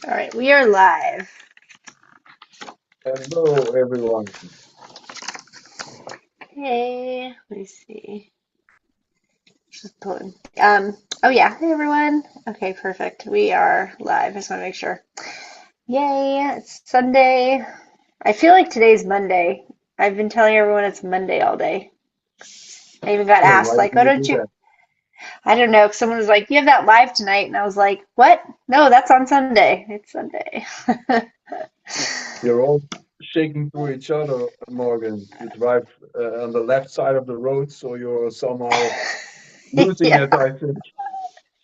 All right, we are live. Hello, everyone. Hey, let me see. Just pulling. Oh yeah, hey everyone. Okay, perfect. We are live. I just want to make sure. Yay, it's Sunday. I feel like today's Monday. I've been telling everyone it's Monday all day. I even got asked, Why do like, oh, you don't do you? that? I don't know. Someone was like, you have that live tonight. And I was like, what? No, that's on Sunday. It's Sunday. You're all shaking to each other, Morgan. You drive on the left side of the road, so you're somehow losing Yeah, it, I think.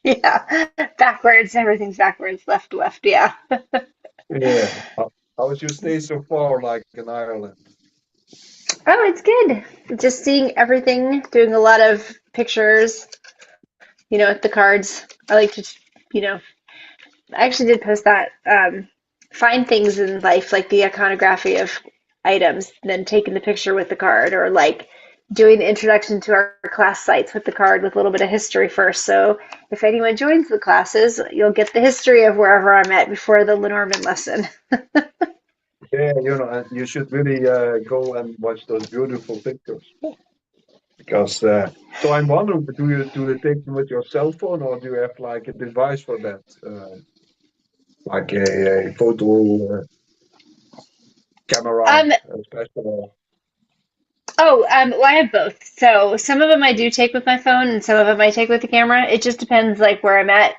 yeah. Backwards. Everything's backwards. Left, left. Yeah. Yeah. How was your stay so far, like in Ireland? Oh, it's good. Just seeing everything, doing a lot of pictures, with the cards. I like to, you know, I actually did post that. Find things in life, like the iconography of items, then taking the picture with the card, or like doing the introduction to our class sites with the card with a little bit of history first. So if anyone joins the classes, you'll get the history of wherever I'm at before the Lenormand lesson. Yeah, and you should really go and watch those beautiful pictures because. So I'm wondering, do you take them with your cell phone or do you have like a device for that, like a photo camera, Um, special? well, I have both. So some of them I do take with my phone, and some of them I take with the camera. It just depends, like where I'm at,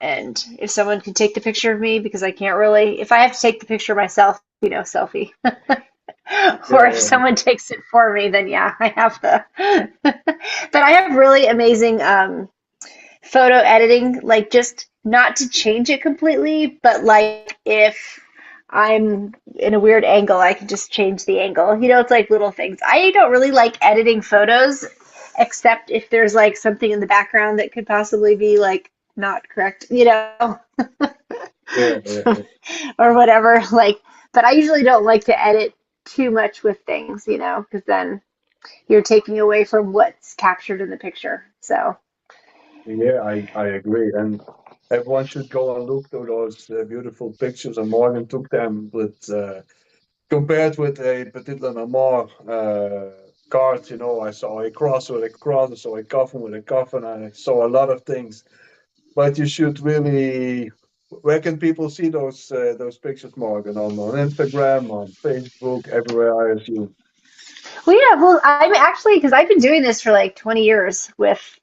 and if someone can take the picture of me, because I can't really. If I have to take the picture myself, selfie, Yeah, or if yeah. someone takes it for me, then yeah, I have the. But I have really amazing photo editing, like just not to change it completely, but like if I'm in a weird angle, I can just change the angle. It's like little things. I don't really like editing photos, except if there's like something in the background that could possibly be like not correct, Yeah, yeah, yeah. or whatever. Like, but I usually don't like to edit too much with things, because then you're taking away from what's captured in the picture. So, Yeah, I agree. And everyone should go and look to those beautiful pictures. And Morgan took them with compared with a Petit Le Normand card. I saw a cross with a cross, I saw a coffin with a coffin, I saw a lot of things. But you should really. Where can people see those pictures, Morgan? On Instagram, on Facebook, everywhere, I assume. well, yeah, well, I'm actually, because I've been doing this for like 20 years with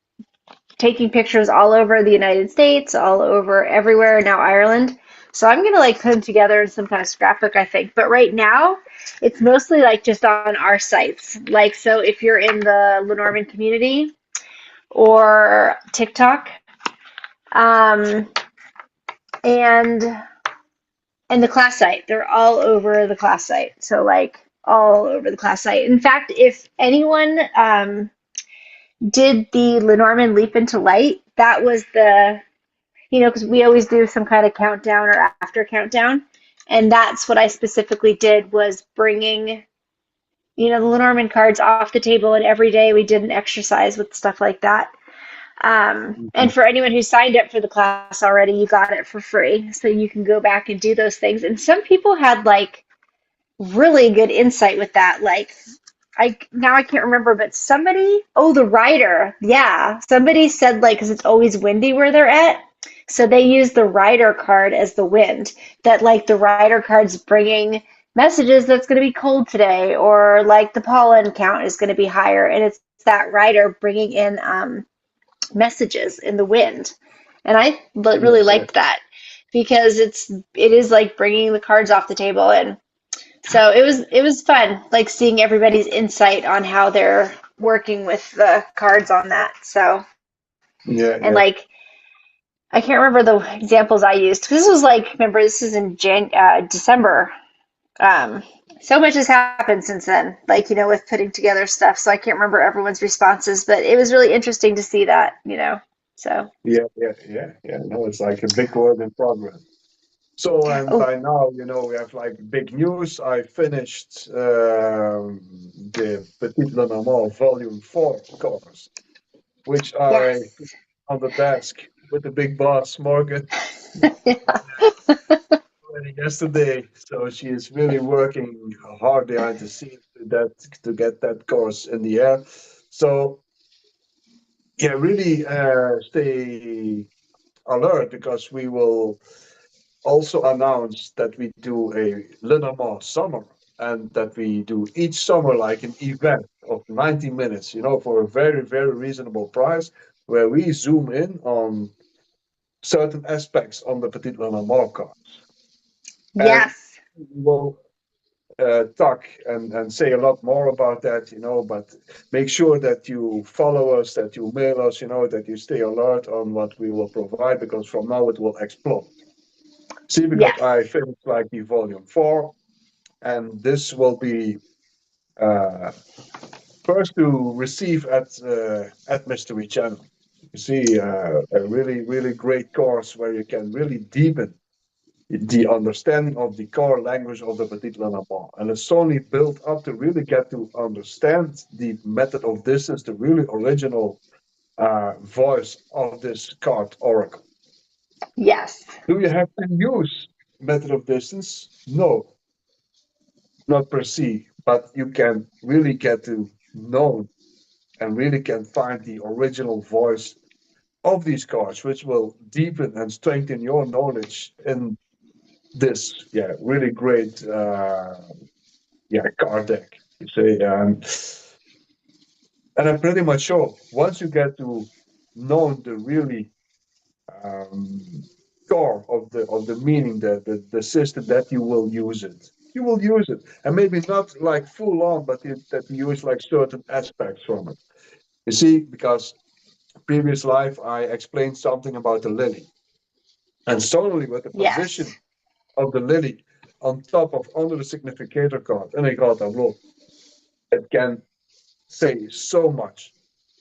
taking pictures all over the United States, all over everywhere, now Ireland. So I'm gonna like put them together in some kind of scrapbook, I think. But right now, it's mostly like just on our sites. Like, so if you're in the Lenormand community or TikTok, um, and the class site, they're all over the class site. So like all over the class site. In fact, if anyone did the Lenormand Leap into Light, that was because we always do some kind of countdown or after countdown. And that's what I specifically did, was bringing, the Lenormand cards off the table. And every day we did an exercise with stuff like that. And Mhm. for anyone who signed up for the class already, you got it for free. So you can go back and do those things. And some people had like really good insight with that. Like, I can't remember, but the rider, yeah, somebody said like because it's always windy where they're at, so they use the rider card as the wind. That like the rider card's bringing messages that's going to be cold today, or like the pollen count is going to be higher, and it's that rider bringing in messages in the wind. And I Yeah, really yeah. liked that because it is like bringing the cards off the table. And so it was fun, like seeing everybody's insight on how they're working with the cards on that. So, Yeah, and yeah. like I can't remember the examples I used. This was like, remember, this is in December. Um, so much has happened since then, like with putting together stuff. So I can't remember everyone's responses, but it was really interesting to see that. So, Yeah, yeah, yeah, yeah. No, it's like a big work in progress. So, and oh by now, we have like big news. I finished the Petit Le Normand Volume 4 covers, which I yes, put on the desk with the big boss, Morgan. yeah. already yesterday. So she is really working hard behind the scenes to get that course in the air. So yeah, really stay alert because we will also announce that we do a Linamar summer and that we do each summer like an event of 90 minutes, for a very, very reasonable price where we zoom in on certain aspects on the Petit Linamar car. And Yes. we'll talk and say a lot more about that, but make sure that you follow us, that you mail us, that you stay alert on what we will provide because from now it will explode. See, because Yes. I finished like the volume 4, and this will be uh, first to receive at Mystery Channel. You see, a really, really great course where you can really deepen the understanding of the core language of the Petit Lenormand. And it's only built up to really get to understand the method of distance, the really original voice of this card oracle. Yes. Do you have to use method of distance? No, not per se, but you can really get to know and really can find the original voice of these cards, which will deepen and strengthen your knowledge in this, really great, card deck. You say, and I'm pretty much sure once you get to know the really um, core of the meaning, the system that you will use it. You will use it, and maybe not like full on, but that you use like certain aspects from it. You see, because previous life I explained something about the lily, and suddenly with the position Yes. of the lily on top of under the significator card and a card tableau, it can say so much.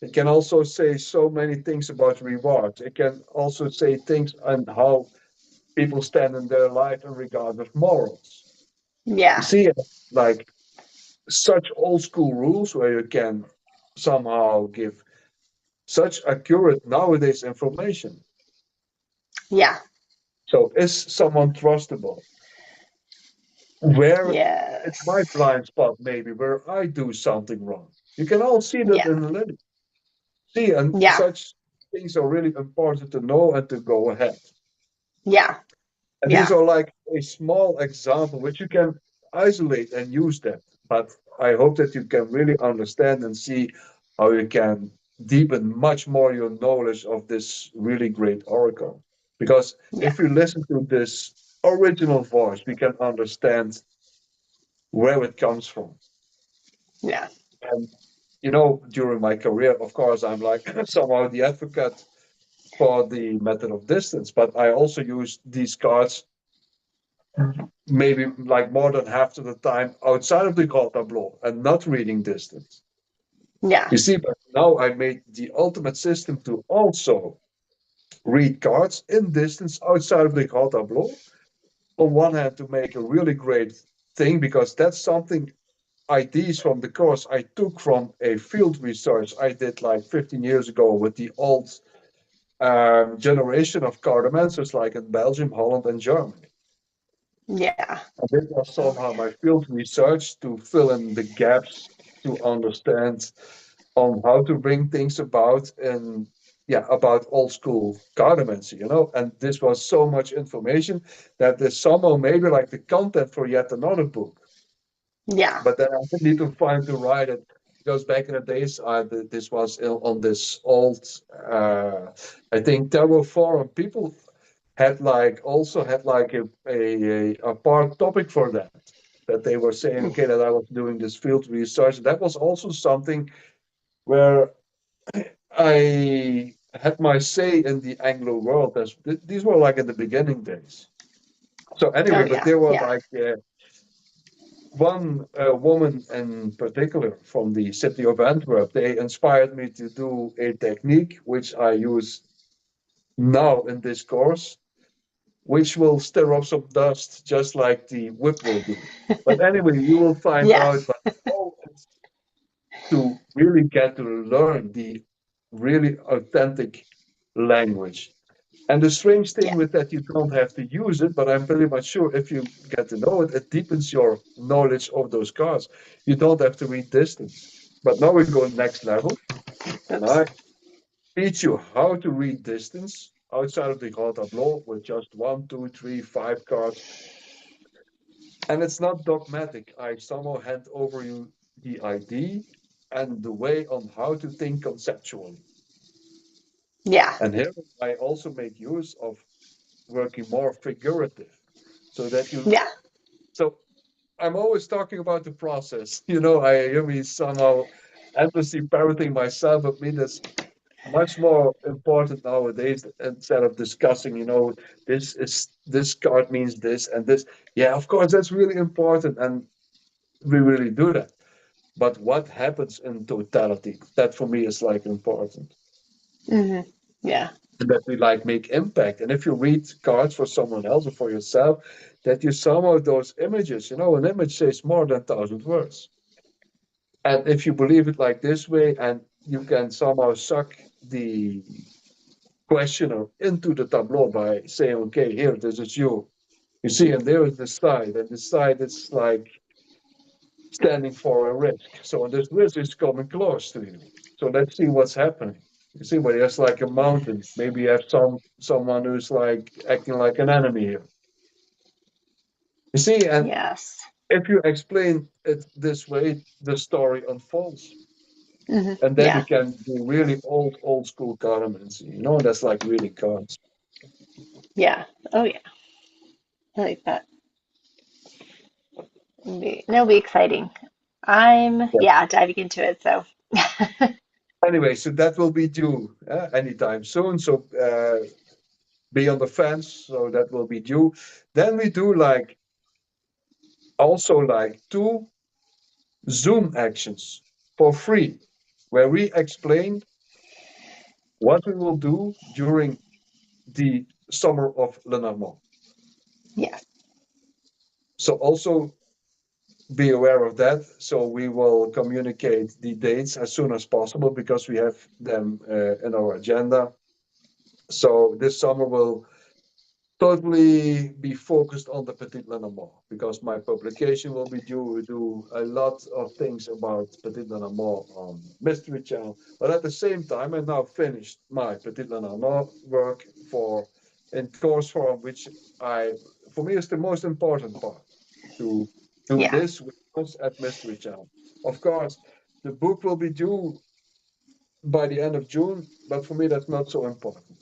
It can also say so many things about rewards. It can also say things on how people stand in their life in regard of morals. You Yeah. see, like such old school rules where you can somehow give such accurate nowadays information. Yeah. So is someone trustable? Where it's my Yes. blind spot, maybe where I do something wrong. You can all see that Yeah. in the little. See, and Yeah. such things are really important to know and to go ahead. Yeah. And these Yeah. are like a small example which you can isolate and use that. But I hope that you can really understand and see how you can deepen much more your knowledge of this really great oracle. Because Yeah. if we listen to this original voice, we can understand where it comes from. Yeah. And during my career, of course, I'm like somehow the advocate for the method of distance, but I also use these cards maybe like more than half of the time outside of the Grand Tableau and not reading distance. Yeah. You see, but now I made the ultimate system to also read cards in distance outside of the Grand Tableau. On one hand, to make a really great thing, because that's something ideas from the course I took from a field research I did like 15 years ago with the old generation of cartomancers like in Belgium, Holland, and Germany. Yeah. And this was somehow my field research to fill in the gaps to understand on how to bring things about and about old school cartomancy, and this was so much information that there's somehow maybe like the content for yet another book, Yeah. but then I need to find to write it because back in the days this was on this old uh, I think Tarot forum people had like also had like a part topic for that they were saying okay that I was doing this field research. That was also something where I had my say in the Anglo world. These were like in the beginning days. So anyway, Oh but yeah. there were Yeah. like one woman in particular from the city of Antwerp. They inspired me to do a technique which I use now in this course, which will stir up some dust just like the whip will do. But anyway, you will find out. Yes. But all it's to really get to learn the really authentic language. And the strange thing Yeah. with that, you don't have to use it, but I'm pretty much sure if you get to know it, it deepens your knowledge of those cards. You don't have to read distance. But now we go next level, and Oops. I teach you how to read distance outside of the Grand Tableau with just one, two, three, five cards. And it's not dogmatic. I somehow hand over you the idea and the way on how to think conceptually. Yeah. And here I also make use of working more figurative so that you Yeah. so I'm always talking about the process. I hear me somehow endlessly parroting myself, but me that's much more important nowadays instead of discussing, this card means this and this. Yeah, of course, that's really important, and we really do that. But what happens in totality, that for me is like important. Hmm. Yeah. And that we like make impact. And if you read cards for someone else or for yourself, that you somehow those images, an image says more than 1,000 words. And if you believe it like this way, and you can somehow suck the questioner into the tableau by saying, okay, here, this is you. You see, and there is the side, and the side is like standing for a risk. So this risk is coming close to you. So let's see what's happening. You see, where there's like a mountain. Maybe you have someone who's like acting like an enemy here. You see, and Yes. if you explain it this way, the story unfolds. Hmm. And then you Yeah. can do really old school cartomancy. That's like reading cards. Yeah. Oh yeah. I like that. That'll be exciting. I'm Yeah. yeah diving into it. So Anyway, so that will be due anytime soon. So be on the fence. So that will be due. Then we do like also like two Zoom actions for free, where we explain what we will do during the summer of Lenormand. yes. So also be aware of that. So we will communicate the dates as soon as possible because we have them in our agenda. So this summer will totally be focused on the Petit Lenormand because my publication will be due. We do a lot of things about Petit Lenormand on Mystery Channel, but at the same time, I now finished my Petit Lenormand work for in course form, which for me is the most important part to do Yeah. this with us at Mystery Channel. Of course, the book will be due by the end of June, but for me that's not so important.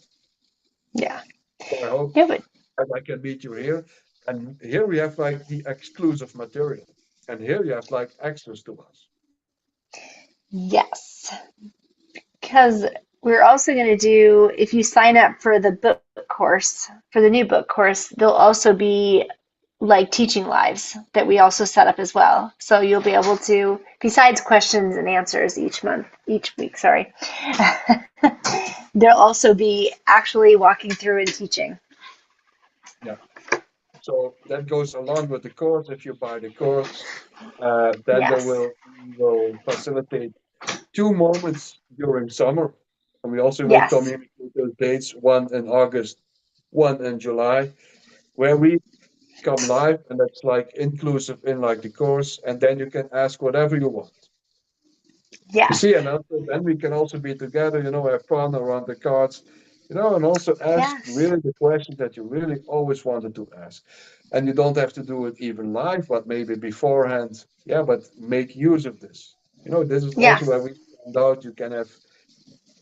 Yeah. So I hope Yeah. But and I can meet you here. And here we have like the exclusive material. And here you have like access to us. yes. Because we're also going to do, if you sign up for the book course, for the new book course, there'll also be like teaching lives that we also set up as well. So you'll be able to, besides questions and answers each week, sorry, there'll also be actually walking through and teaching. Yeah. So that goes along with the course. If you buy the course, then there Yes. will facilitate two moments during summer. And we also will Yes. communicate those dates, one in August, one in July, where we come live and that's like inclusive in like the course. And then you can ask whatever you want. You Yes. see, and also, then we can also be together, have fun around the cards, and also ask Yes. really the questions that you really always wanted to ask. And you don't have to do it even live, but maybe beforehand. Yeah, but make use of this. This is Yeah. also where we found out you can have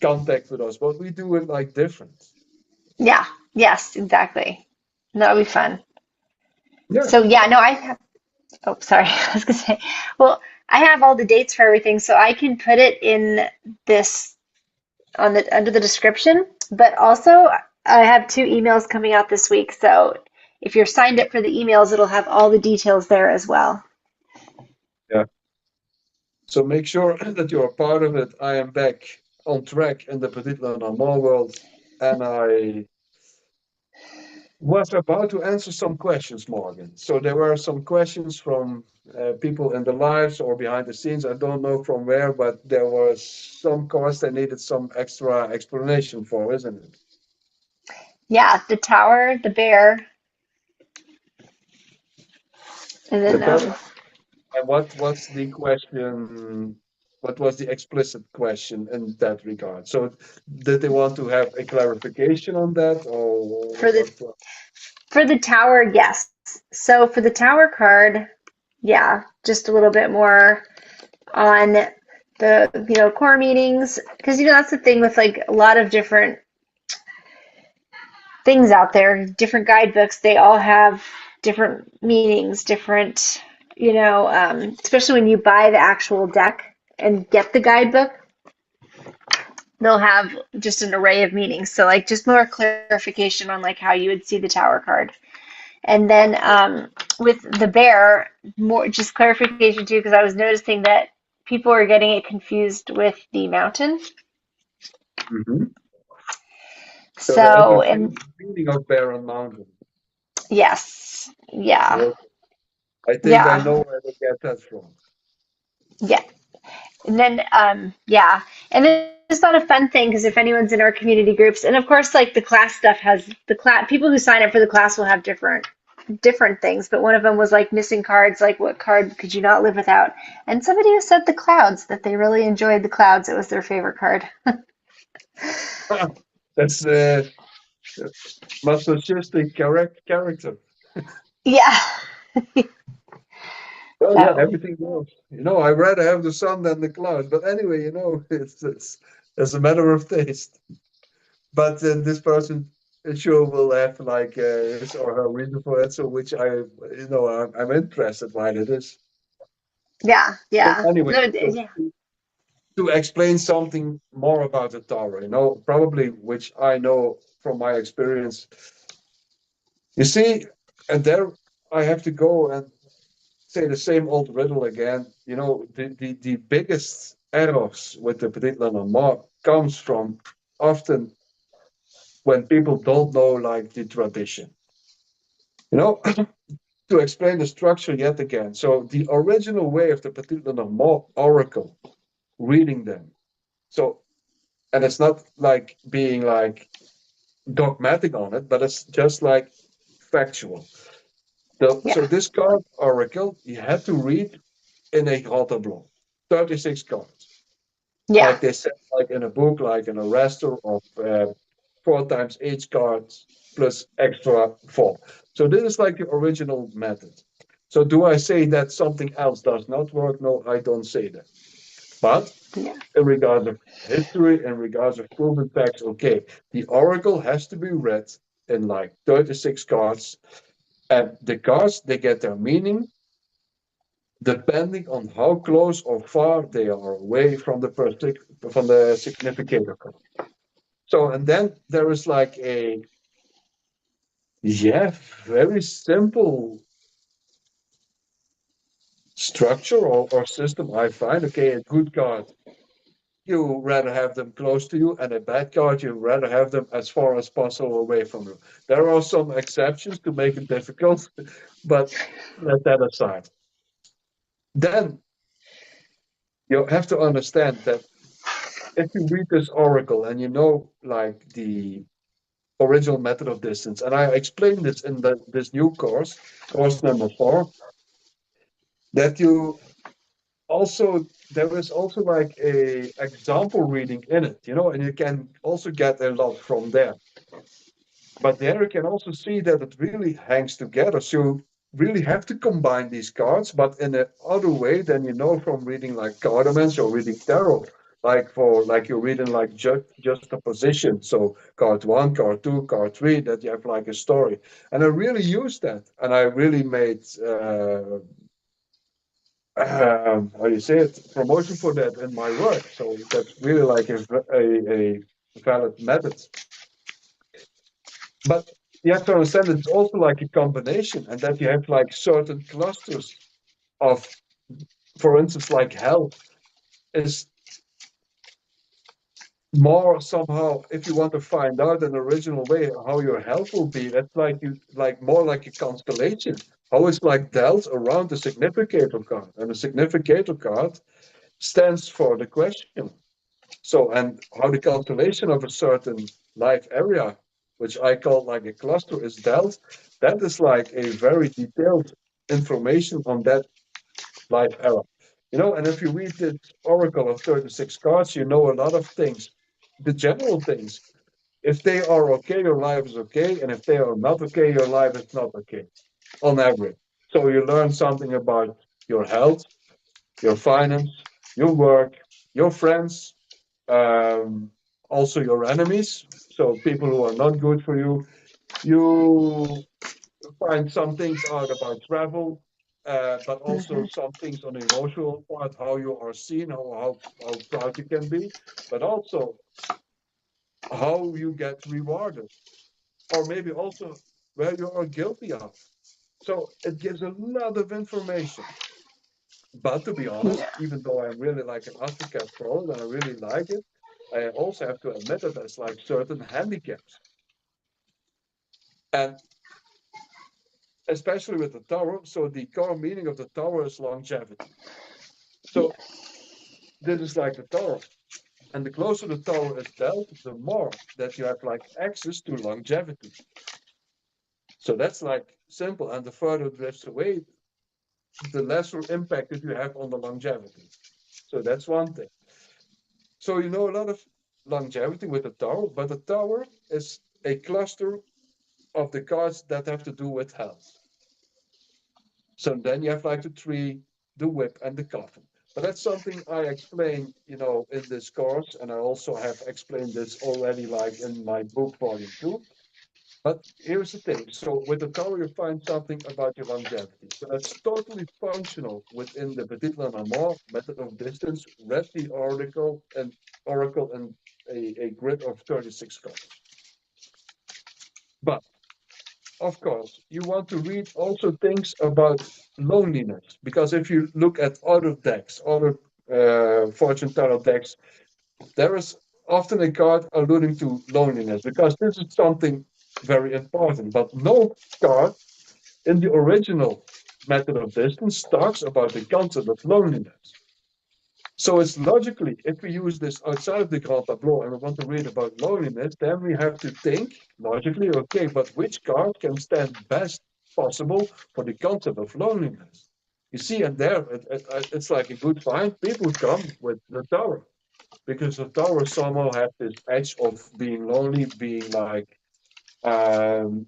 contact with us, but we do it like different. Yeah. Yes. Exactly. That'll be fun. Yeah. So yeah, no, I have, oh, sorry. I was gonna say, well, I have all the dates for everything, so I can put it in this on the under the description. But also, I have two emails coming out this week, so if you're signed up for the emails, it'll have all the details there as well. Yeah. So make sure that you're a part of it. I am back on track in the Petit Normand world, and I was about to answer some questions, Morgan. So there were some questions from people in the lives or behind the scenes. I don't know from where, but there was some course that needed some extra explanation for, isn't it? Yeah, the tower, the bear, and The then bear. And what's the question? What was the explicit question in that regard? So, did they want to have a clarification on that, or for the what? for the tower, yes. So for the tower card, yeah, just a little bit more on the core meanings, because that's the thing with like a lot of different things out there, different guidebooks, they all have different meanings, different, especially when you buy the actual deck and get the guidebook, they'll have just an array of meanings. So like just more clarification on like how you would see the tower card. And then with the bear, more just clarification too, because I was noticing that people are getting it confused with the mountain. Mhm. So there is So, a and meaning of bear and mountain. yes, yeah, Well, I think I yeah, know where to get that from. yeah. And then, yeah. And then it's not a fun thing because if anyone's in our community groups, and of course, like the class stuff has the class, people who sign up for the class will have different things, but one of them was like missing cards, like what card could you not live without? And somebody who said the clouds, that they really enjoyed the clouds. It was their favorite card. That's masochistic character. Yeah. Oh yeah, So, everything goes. I'd rather have the sun than the clouds. But anyway, it's a matter of taste. But this person sure will have like his or her reason for it. So which I'm interested why it is. yeah, But yeah. anyway, No, so yeah. to explain something more about the tower, probably which I know from my experience. You see, and there I have to go and say the same old riddle again. The biggest errors with the Petit Lenormand comes from often when people don't know like the tradition. You know, to explain the structure yet again. So the original way of the Petit Lenormand oracle, reading them. So, and it's not like being like dogmatic on it, but it's just like factual. So Yeah. this card oracle, you had to read in a grand tableau, 36 cards. Yeah. Like they said, like in a book, like in a raster of 4 times 8 cards plus extra 4. So this is like the original method. So do I say that something else does not work? No, I don't say that. But Yeah. in regards of history, in regards of proven facts, okay, the oracle has to be read in like 36 cards, and the cards they get their meaning depending on how close or far they are away from the significator card. So, and then there is like a, yeah, very simple structure or system I find. Okay, a good card, you rather have them close to you, and a bad card, you rather have them as far as possible away from you. There are some exceptions to make it difficult, but let that aside. Then you have to understand that if you read this oracle and you know like the original method of distance, and I explained this in this new course number 4, that you also there is also like a example reading in it, and you can also get a lot from there. But there you can also see that it really hangs together. So you really have to combine these cards, but in a other way than you know from reading like cardaments or reading tarot. Like you're reading like just a position. So card 1, card 2, card 3, that you have like a story. And I really used that, and I really made how do you say it, promotion for that in my work. So that's really like a valid method. But you have to understand it's also like a combination, and that you have like certain clusters of, for instance, like hell is more somehow, if you want to find out an original way how your health will be, that's like you like more like a constellation. How it's like dealt around the significator card, and the significator card stands for the question. So, and how the constellation of a certain life area which I call like a cluster, is dealt, that is like a very detailed information on that life era. And if you read this Oracle of 36 cards, you know a lot of things, the general things. If they are okay, your life is okay. And if they are not okay, your life is not okay on average. So you learn something about your health, your finance, your work, your friends, um, also your enemies. So people who are not good for you. You find some things out about travel, but also Hmm. some things on the emotional part, how you are seen, how proud you can be, but also how you get rewarded, or maybe also where you are guilty of. So it gives a lot of information. But to be honest, Yeah. even though I'm really like an advocate for it and I really like it, I also have to admit that there's like certain handicaps. And especially with the tower, so the core meaning of the tower is longevity. So Yeah. this is like the tower. And the closer the tower is dealt, the more that you have like access to longevity. So that's like simple. And the further it drifts away, the lesser impact that you have on the longevity. So that's one thing. So you know a lot of longevity with the tower, but the tower is a cluster of the cards that have to do with health. So then you have like the tree, the whip, and the coffin. But that's something I explain, in this course, and I also have explained this already, like in my book, volume two. But here's the thing. So with the tower, you find something about your longevity. So that's totally functional within the Petit Lenormand method of distance. Read the oracle and a grid of 36 cards. But of course, you want to read also things about loneliness, because if you look at other decks, other fortune tarot decks, there is often a card alluding to loneliness, because this is something very important. But no card in the original method of distance talks about the concept of loneliness. So it's logically, if we use this outside of the Grand Tableau and we want to read about loneliness, then we have to think logically, okay, but which card can stand best possible for the concept of loneliness? You see, and there it's like a good find. People come with the tower, because the tower somehow has this edge of being lonely, being like um,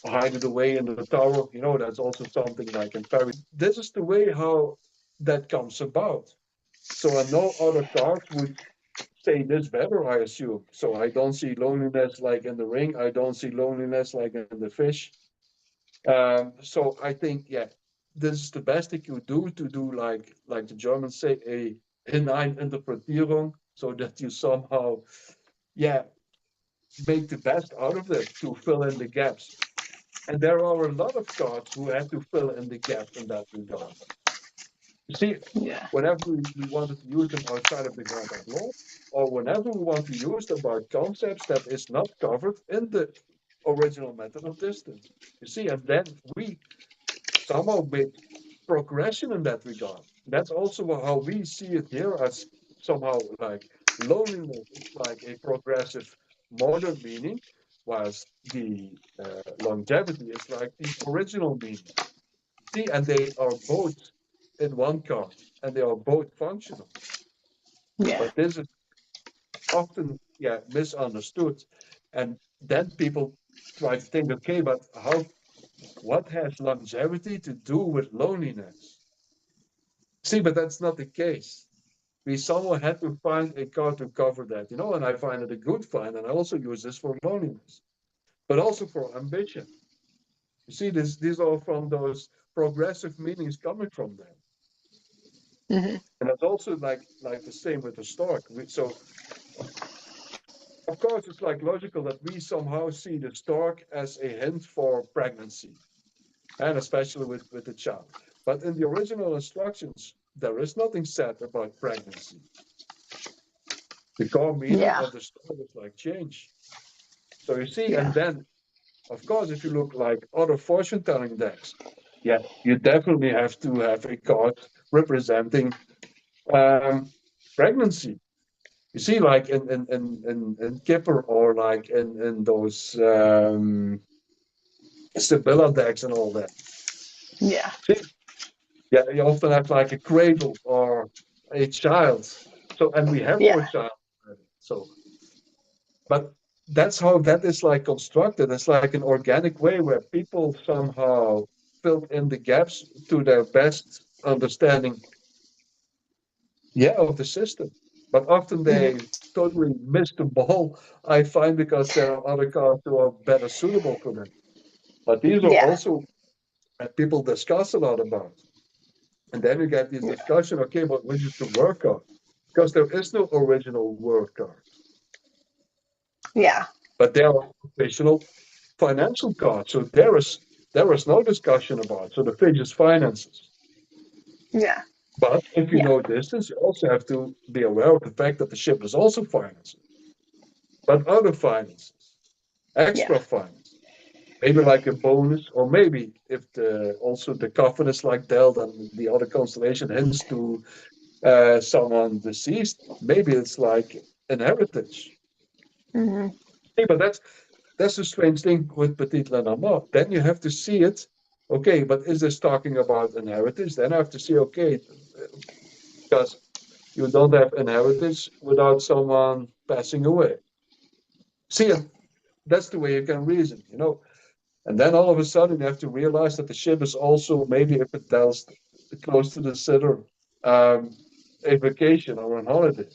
hiding away in the tower. That's also something like in Paris. This is the way how that comes about. So no other card would say this better, I assume. So I don't see loneliness like in the ring. I don't see loneliness like in the fish. So I think, yeah, this is the best thing you do to do like the Germans say, a Hineininterpretierung, so that you somehow, yeah, make the best out of it to fill in the gaps. And there are a lot of cards who had to fill in the gaps in that regard. You see, Yeah. whenever we wanted to use them outside of the Grand Tableau, or whenever we want to use them about concepts that is not covered in the original method of distance. You see, and then we somehow make progression in that regard. That's also how we see it here, as somehow like loneliness is like a progressive modern meaning, whilst the longevity is like the original meaning. See, and they are both in one card, and they are both functional. Yeah. But this is often, yeah, misunderstood. And then people try to think, okay, but what has longevity to do with loneliness? See, but that's not the case. We somehow had to find a card to cover that, and I find it a good find, and I also use this for loneliness, but also for ambition. You see, these are from those progressive meanings coming from them. Hmm. And that's also like the same with the stork. So of course it's like logical that we somehow see the stork as a hint for pregnancy, and especially with the child. But in the original instructions, there is nothing said about pregnancy. The core meaning Yeah. of the stork is like change. So you see, Yeah. and then of course if you look like other fortune telling decks, yeah, you definitely have to have a card representing um, pregnancy. You see, like in Kipper or like in those Sibylla decks and all that. Yeah. See, yeah, you often have like a cradle or a child. So, and we have Yeah. more child. So, but that's how that is like constructed. It's like an organic way where people somehow filled in the gaps to their best understanding, yeah, of the system. But often Hmm. they totally miss the ball, I find, because there are other cards who are better suitable for them. But these are Yeah. also people discuss a lot about. And then you get this discussion, okay, but which is the work card? Because there is no original work card. Yeah. But there are official financial cards. So there is no discussion about. So the fidget is finances. Yeah. But if you Yeah. know distance, you also have to be aware of the fact that the ship is also finances, but other finances, Yeah. extra finance. Maybe like a bonus, or maybe if the also the coffin is like dealt and the other constellation hints to someone deceased, maybe it's like an heritage. Hmm. Hey, but that's the strange thing with Petit Lenormand. Then you have to see it. Okay, but is this talking about inheritance? Then I have to see, okay, because you don't have inheritance without someone passing away. See, and that's the way you can reason. And then all of a sudden you have to realize that the ship is also, maybe if it tells close to the center, um, a vacation or an holiday.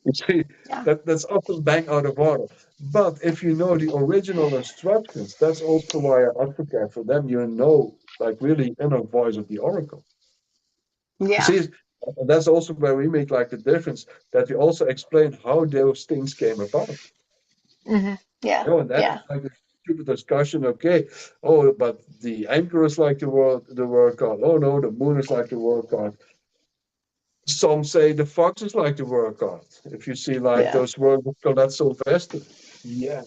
You see, Yeah. that's often bang out of order. But if you know the original instructions, that's also why I advocate for them. Like really inner voice of the oracle. You Yeah. see, and that's also where we make like the difference, that we also explain how those things came about. Hmm. Yeah. And that is Yeah. like a stupid discussion. Okay, oh, but the anchor is like the word card. Oh no, the moon is like the word card. Some say the fox is like the word card. If you see like Yeah. those words of Colette Sylvester, yeah,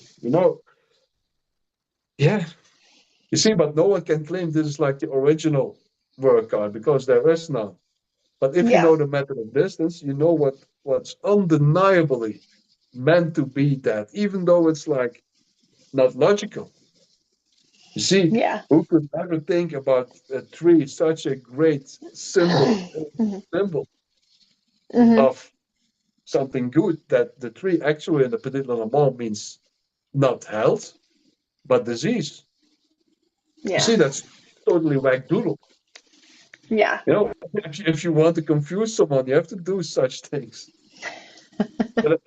yeah. You see, but no one can claim this is like the original word card because there is none. But if you Yeah. know the method of distance, you know what's undeniably meant to be that, even though it's like not logical. You see, Yeah. who could ever think about a tree, such a great symbol, Hmm. symbol Hmm. of something good, that the tree actually in the Petit Lenormand means not health, but disease. You Yeah. see, that's totally whack-doodle. Yeah. If you want to confuse someone, you have to do such things. But,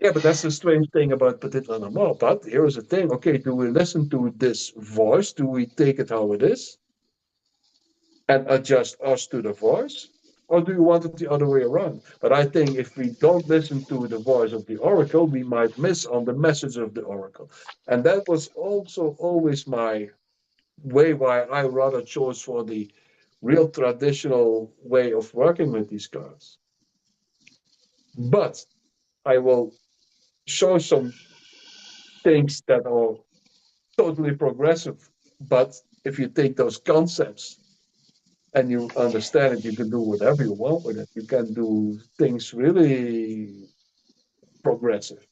yeah, but that's the strange thing about Petit Lenormand. But here's the thing. Okay, do we listen to this voice? Do we take it how it is and adjust us to the voice? Or do you want it the other way around? But I think if we don't listen to the voice of the oracle, we might miss on the message of the oracle. And that was also always my way why I rather chose for the real traditional way of working with these cards. But I will show some things that are totally progressive. But if you take those concepts and you understand it, you can do whatever you want with it. You can do things really progressive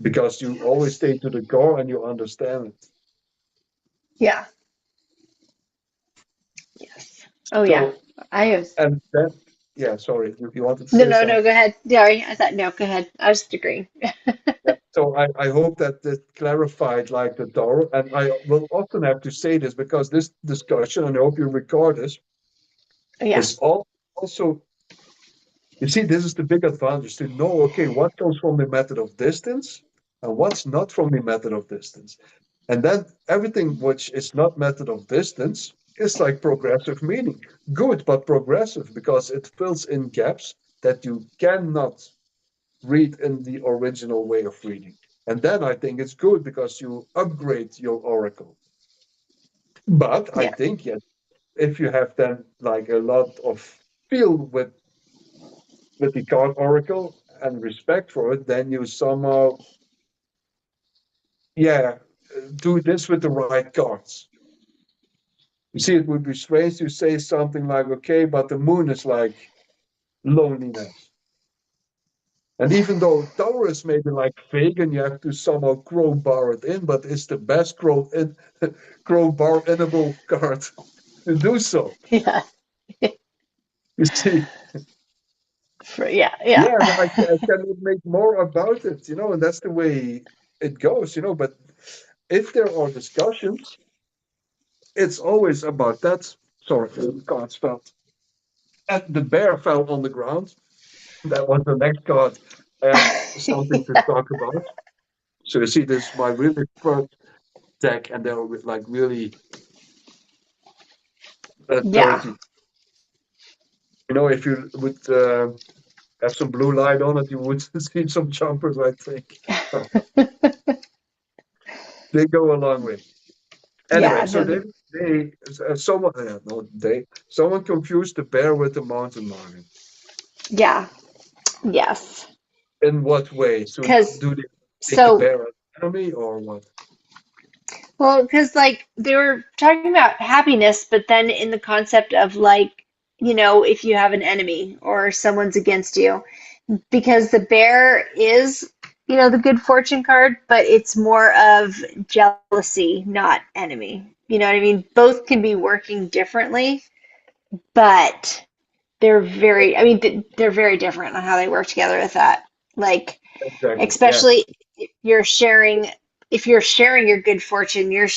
because you always stay to the core and you understand it. Yeah. Yes. Oh yeah. So, I have. and then, yeah, sorry, you wanted to No, say no, no. something? Go ahead. Sorry. I thought no. Go ahead. I was just agreeing. Yeah. So I hope that this clarified like the door. And I will often have to say this because this discussion, and I hope you record this, Yeah. is also, you see, this is the big advantage to know, okay, what comes from the method of distance and what's not from the method of distance. And then everything which is not method of distance is like progressive meaning. Good, but progressive because it fills in gaps that you cannot read in the original way of reading. And then I think it's good because you upgrade your oracle. But I Yeah. think, yes, if you have then like a lot of feel with the card oracle and respect for it, then you somehow, yeah, do this with the right cards. You see, it would be strange to say something like, okay, but the moon is like loneliness. And even though Taurus may be like vegan, you have to somehow crowbar it in, but it's the best crowbar-inable card to do so. Yeah. You see, Yeah. Yeah. yeah, and I cannot make more about it, and that's the way it goes. But if there are discussions, it's always about that. Sorry, the cards fell. And the bear fell on the ground. That was the next card. I have something to Yeah. talk about. So you see, this is my really first deck, and they're like really Yeah. dirty. If you would have some blue light on it, you would see some jumpers, I think. They go a long way. Anyway, Yeah. so No, they someone no they someone confused the bear with the mountain lion. yeah. Yes. In what way? So Because do they take the so bear as enemy or what? well, because like they were talking about happiness, but then in the concept of like, if you have an enemy or someone's against you, because the bear is, the good fortune card, but it's more of jealousy, not enemy. You know what I mean? Both can be working differently, but I mean, they're very different on how they work together with that. Like, Exactly. Yeah. especially you're sharing, if you're sharing your good fortune, you're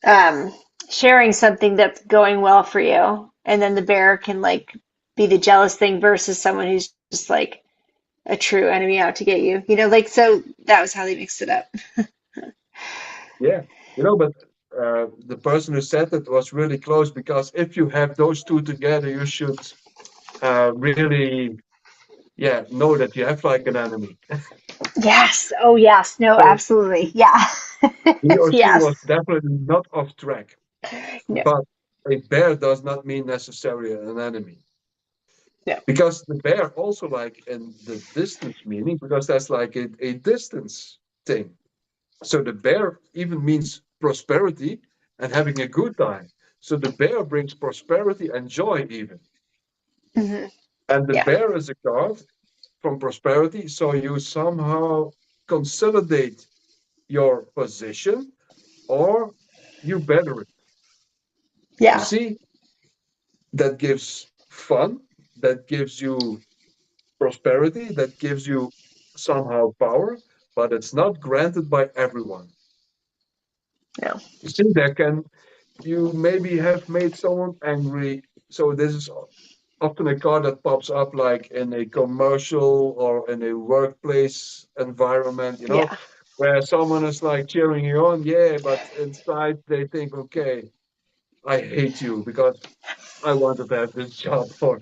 um, sharing something that's going well for you. And then the bear can like be the jealous thing versus someone who's just like a true enemy out to get you. Like so that was how they mixed it up. Yeah. But the person who said it was really close because if you have those two together, you should really, yeah, know that you have like an enemy. Yes. Oh yes. No, So absolutely. Yeah. he or she Yes. was definitely not off track. No. But a bear does not mean necessarily an enemy. No. Because the bear also like in the distance meaning, because that's like a distance thing. So the bear even means prosperity and having a good time. So the bear brings prosperity and joy even. Hmm. And the Yeah. bear is a card from prosperity. So you somehow consolidate your position or you better it. You Yeah. see, that gives fun, that gives you prosperity, that gives you somehow power, but it's not granted by everyone. No. You see, you maybe have made someone angry. So this is often a card that pops up like in a commercial or in a workplace environment, Yeah. where someone is like cheering you on, yeah, but inside they think, okay, I hate you because I wanted to have this job, or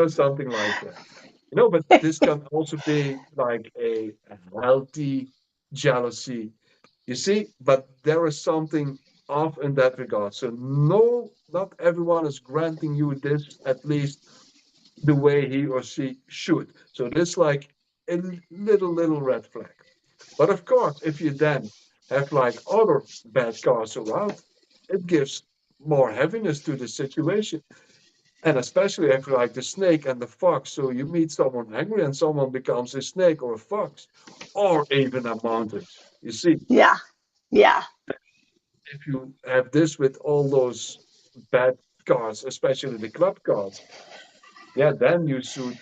something like that. But this can also be like a healthy jealousy, you see, but there is something off in that regard. So no, not everyone is granting you this, at least the way he or she should. So this like a little red flag. But of course, if you then have like other bad cards around, it gives more heaviness to the situation. And especially if like the snake and the fox. So you meet someone angry and someone becomes a snake or a fox or even a mountain. You see, Yeah. Yeah. if you have this with all those bad cards, especially the club cards, yeah, then you should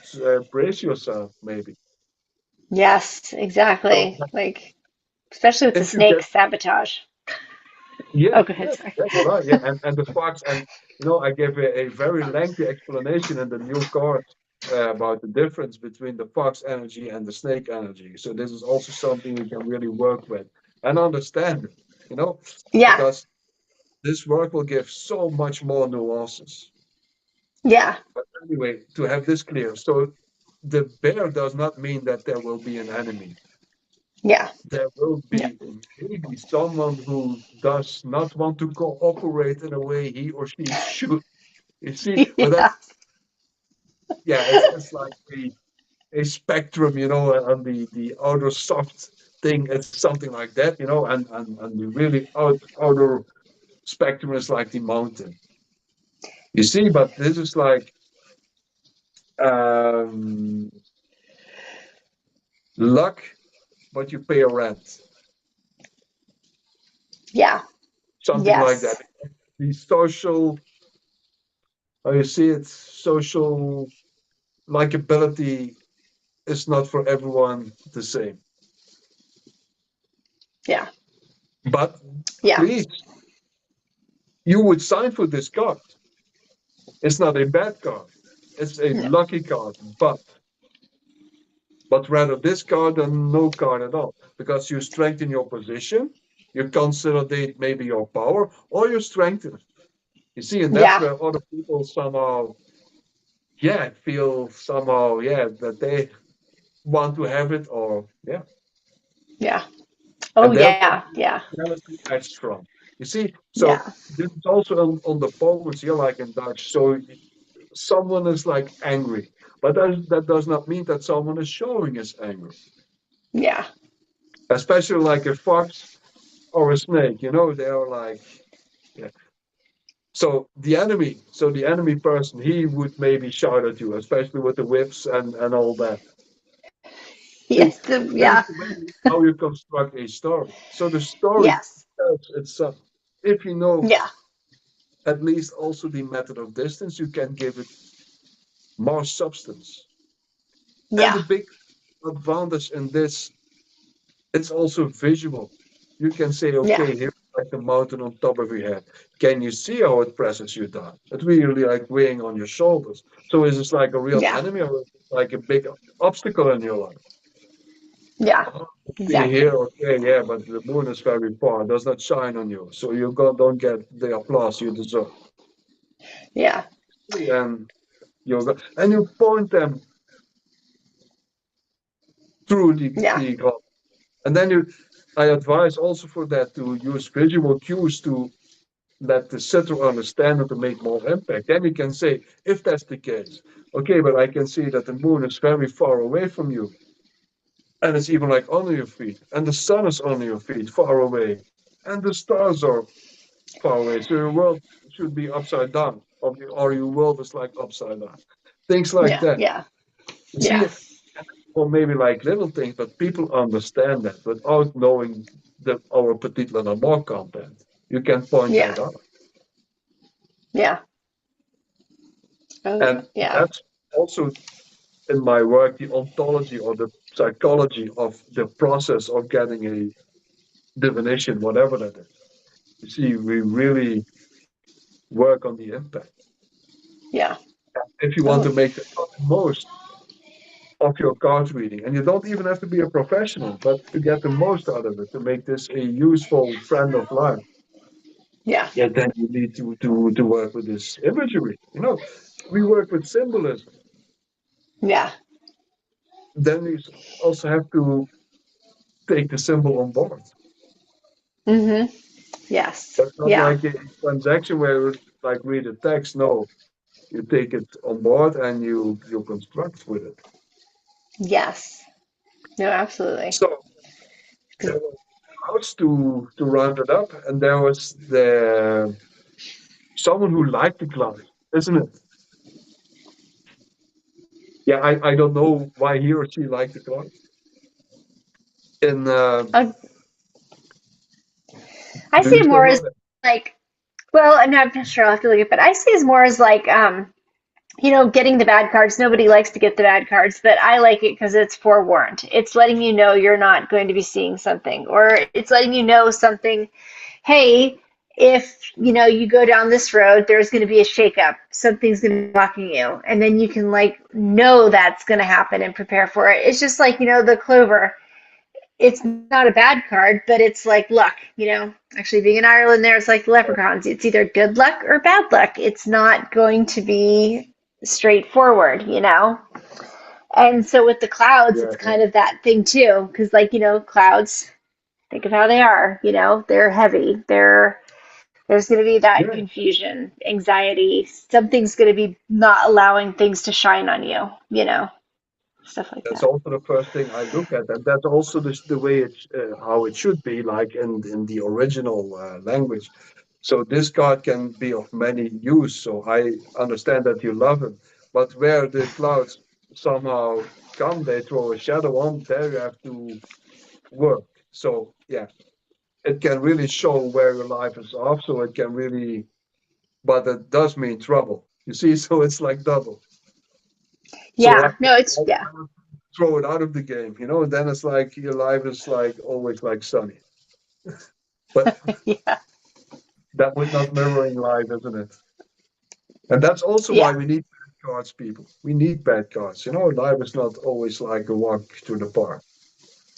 brace yourself maybe. Yes, So exactly. Like, especially with the if you snake get, sabotage. yeah, Oh, go ahead. yeah, Sorry. yeah, voila, yeah, and the fox, and I gave a very lengthy explanation in the new card about the difference between the fox energy and the snake energy. So this is also something you can really work with and understand it, Yeah. because this work will give so much more nuances. Yeah. But anyway, to have this clear, so the bear does not mean that there will be an enemy. Yeah. There will No. be maybe someone who does not want to cooperate in a way he or she should. You see, but Yeah. that's, yeah, it's like a spectrum, and the outer soft thing is something like that, and the really outer spectrum is like the mountain. You see, but this is like Um, luck, but you pay a rent. Yeah. Something like that. Yes. The social, how you see it, social likability is not for everyone the same. Yeah. But Yeah. please, you would sign for this card. It's not a bad card. It's a No. lucky card, but rather this card than no card at all, because you strengthen your position, you consolidate maybe your power, or you strengthen it. You see, and that's Yeah. where other people somehow, yeah, feel somehow, yeah, that they want to have it, or yeah, Yeah. Oh, and therefore yeah. Yeah. jealousy acts strong. You see, so Yeah. this is also on the poems here, like in Dutch. So someone is like angry, but that does not mean that someone is showing his anger. Yeah. Especially like a fox or a snake, they are like, yeah. So the enemy person, he would maybe shout at you, especially with the whips and all that. See, Yes. The, that's yeah. the way how you construct a story. So the story Yes. tells itself. If you know Yeah. at least also the method of distance, you can give it more substance. And Yeah. the big advantage in this, it's also visual. You can say, Yeah. okay, here's like the mountain on top of your head. Can you see how it presses you down? It's really like weighing on your shoulders. So is this like a real Yeah. enemy, or is it like a big obstacle in your life? Yeah. Oh, see Exactly. here, okay, yeah, but the moon is very far, it does not shine on you. So you don't get the applause you deserve. Yeah. And and you point them through Yeah. the goal. And then I advise also for that to use visual cues to let the sitter understand and to make more impact. Then you can say, if that's the case, okay, but I can see that the moon is very far away from you, and it's even like under your feet, and the sun is under your feet, far away, and the stars are far away. So your world should be upside down, or your world is like upside down. Things like Yeah. that. Yeah. You see, Yeah. or maybe like little things, but people understand that without knowing our petit Lenormand content. You can point Yeah. that out. Yeah. Oh, yeah. And Yeah. that's also in my work, the ontology or the psychology of the process of getting a divination, whatever that is. You see, we really work on the impact. Yeah. If you want Oh, to make the most of your card reading, and you don't even have to be a professional, but to get the most out of it, to make this a useful friend of life, yeah. yeah, then you need to work with this imagery. We work with symbolism. Yeah. Then you also have to take the symbol on board. Mm-hmm. Yes. That's not Yeah. like a transaction where you like read a text. No, you take it on board and you construct with it. Yes. No, absolutely. So there was house to round it up, and there was the someone who liked the clouds, isn't it? Yeah, I don't know why he or she liked the clouds. And I, I do see you it still more know as that? like, well, I'm not sure. I'll have to look at it, but I see it as more as like, getting the bad cards. Nobody likes to get the bad cards, but I like it because it's forewarned. It's letting you know you're not going to be seeing something, or it's letting you know something. Hey, if you go down this road, there's going to be a shakeup. Something's going to be blocking you, and then you can like know that's going to happen and prepare for it. It's just like the clover. It's not a bad card, but it's like luck. Actually being in Ireland, there, it's like the leprechauns. It's either good luck or bad luck. It's not going to be straightforward. And so with the clouds, Yeah, it's kind of that thing too, because clouds, think of how they are. They're heavy. There's going to be that yeah. confusion, anxiety. Something's going to be not allowing things to shine on you. Stuff like That's that. also the first thing I look at, and that's also the way how it should be, like in the original language. So this card can be of many use. So I understand that you love it, but where the clouds somehow come, they throw a shadow on. There you have to work. So yeah, it can really show where your life is off. So it can really, but it does mean trouble. You see, so it's like double. So Yeah. No, it's yeah. I would throw it out of the game, and then it's like your life is like always like sunny. But Yeah. that would not mirroring life, isn't it? And that's also why Yeah. we need bad cards, people. We need bad cards. Life is not always like a walk through the park,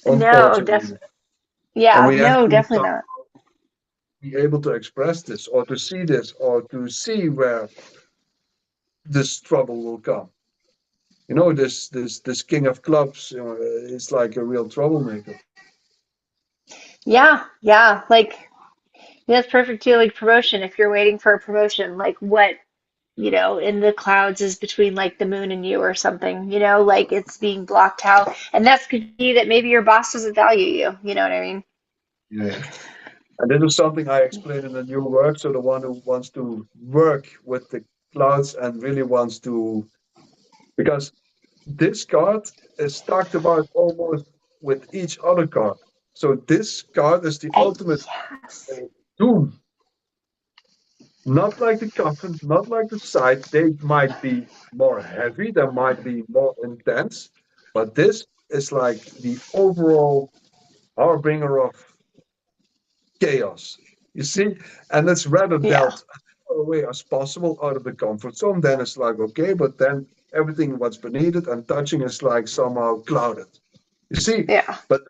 No, unfortunately. And yeah. we have No, to definitely not. be able to express this or to see this or to see where this trouble will come. This king of clubs, is like a real troublemaker. Yeah. Yeah. Like that's perfect too. Like promotion. If you're waiting for a promotion, like what, in the clouds is between like the moon and you or something, like it's being blocked out. And that's could be that maybe your boss doesn't value you. You know what I mean? Yeah. And this is something I explained in the new work. So the one who wants to work with the clouds and really wants to, because this card is talked about almost with each other card. So this card is the ultimate Yes. doom. Not like the coffin, not like the side. They might be more heavy, they might be more intense, but this is like the overall harbinger of chaos. You see, and it's rather Yeah. dealt as far away as possible out of the comfort zone. Then it's like okay, but then everything what's beneath it and touching is like somehow clouded. You see, Yeah. but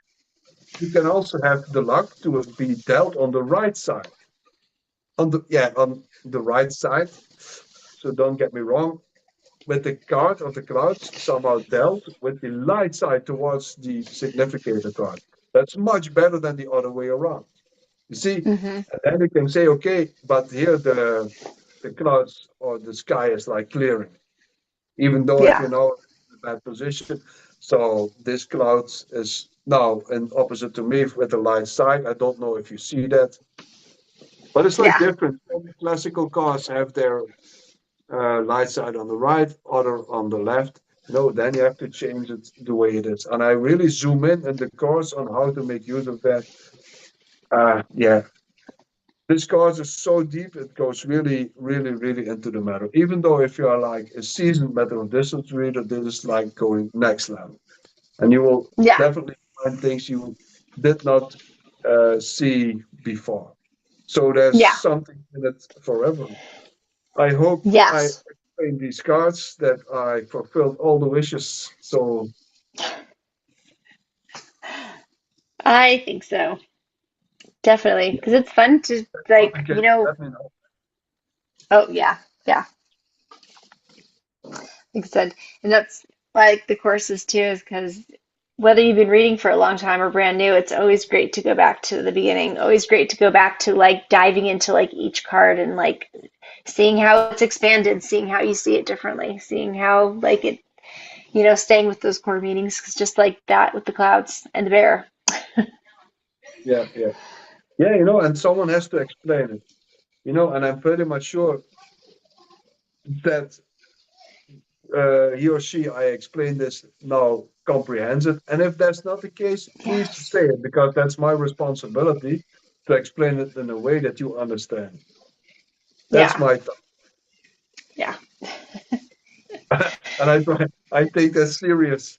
you can also have the luck to be dealt on the right side. On the right side. So don't get me wrong. With the card of the clouds somehow dealt with the light side towards the significator card. That's much better than the other way around. You see, Hmm. and then you can say, okay, but here the clouds or the sky is like clearing, even though if Yeah. you know in a bad position. So this clouds is now in opposite to me with the light side. I don't know if you see that, but it's like Yeah. different. Some classical cars have their light side on the right, other on the left. No, then you have to change it the way it is. And I really zoom in the course on how to make use of that. Yeah, this course is so deep, it goes really, really, really into the matter. Even though if you are like a seasoned matter of distance reader, this is like going next level. And you will Yeah. definitely find things you did not see before. So there's Yeah. something in it for everyone. I hope I Yes. explained these cards that I fulfilled all the wishes. So I think so. Definitely. yeah, Because it's fun to like, again, let me know. oh yeah. Yeah. Like I said, and that's like the courses too, is because whether you've been reading for a long time or brand new, it's always great to go back to the beginning. Always great to go back to like diving into like each card and like seeing how it's expanded, seeing how you see it differently, seeing how like it, staying with those core meanings. 'Cause just like that with the clouds and the bear. Yeah, yeah, yeah. And someone has to explain it. And I'm pretty much sure that he or she I explained this now comprehends it. And if that's not the case, please Yes. say it because that's my responsibility to explain it in a way that you understand. That's Yeah. my thought. Yeah. And I take that serious.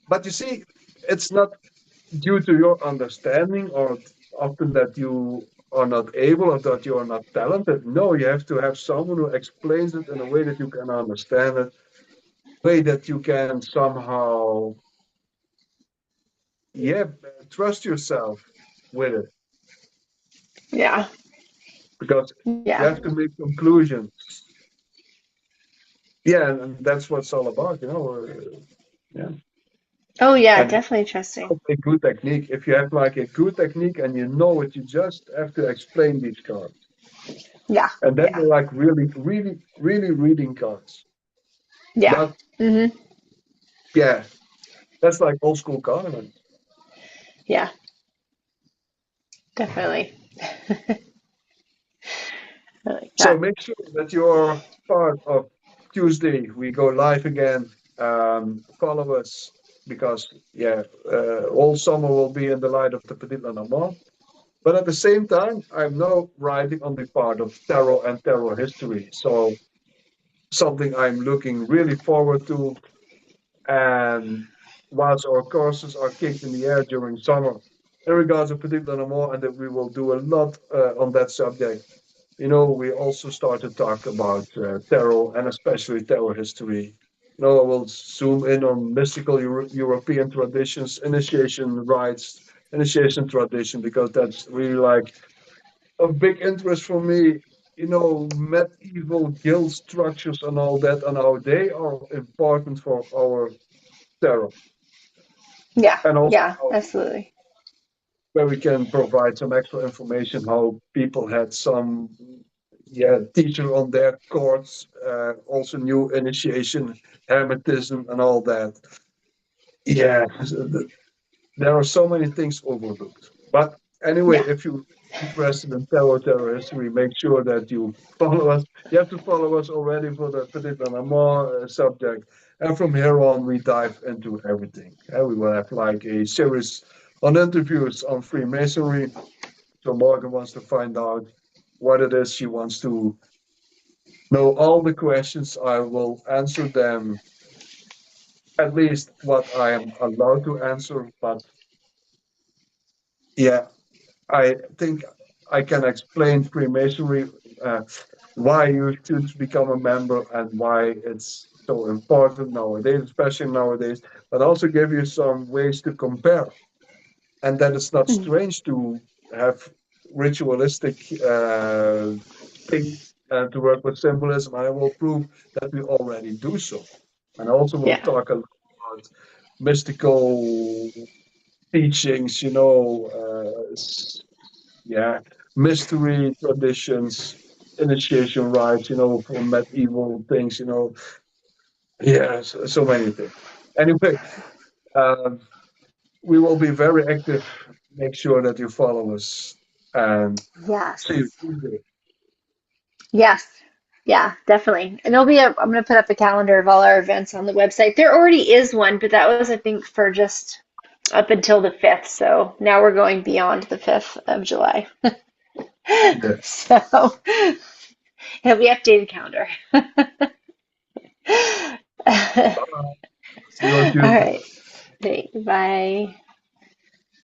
But you see, it's not due to your understanding or often that you are not able or that you are not talented. No, you have to have someone who explains it in a way that you can understand it, way that you can somehow, yeah, trust yourself with it Yeah. because you Yeah. have to make conclusions. Yeah, and that's what it's all about. Yeah, Oh yeah, and definitely trusting. a good technique. If you have like a good technique and you know it, you just have to explain these cards. Yeah. And then Yeah. you're like really, really, really reading cards. Yeah. But Hmm. yeah, that's like old school card. Yeah. Definitely. I like So that. make sure that you're part of. Tuesday we go live again. Follow us because yeah, all summer will be in the light of the Petit Le Normand. But at the same time, I'm now writing on the part of tarot and tarot history. So something I'm looking really forward to. And whilst our courses are kicked in the air during summer, in regards to Petit Le Normand, and that we will do a lot on that subject. We also start to talk about tarot and especially tarot history. I will zoom in on mystical European traditions, initiation rites, initiation tradition, because that's really like of big interest for me. Medieval guild structures and all that, and how they are important for our tarot, Yeah, and also yeah, absolutely. where we can provide some extra information how people had some teacher on their courts, also new initiation, hermetism, and all that. Yeah, there are so many things overlooked. But anyway, Yeah. if you're interested in terror history, make sure that you follow us. You have to follow us already for the Petit Lamar subject. And from here on, we dive into everything. We will have like a series on interviews on Freemasonry. So Morgan wants to find out what it is she wants to know. All the questions, I will answer them, at least what I am allowed to answer. But yeah, I think I can explain Freemasonry, uh, why you should become a member and why it's so important nowadays, especially nowadays, but also give you some ways to compare. And that it's not Mhm. strange to have ritualistic things and to work with symbolism. I will prove that we already do so. And also we'll Yeah. talk a lot about mystical teachings, yeah, mystery traditions, initiation rites, for medieval things, yeah, so many things. Anyway, um, we will be very active. Make sure that you follow us and see you Yes. Tuesday. Yes. Yeah, definitely. And I'm going to put up a calendar of all our events on the website. There already is one, but that was, I think, for just up until the 5th. So now we're going beyond the 5th of July. Yeah. So it'll be updated calendar. Bye. See you on All Tuesday. right. Thanks. Bye.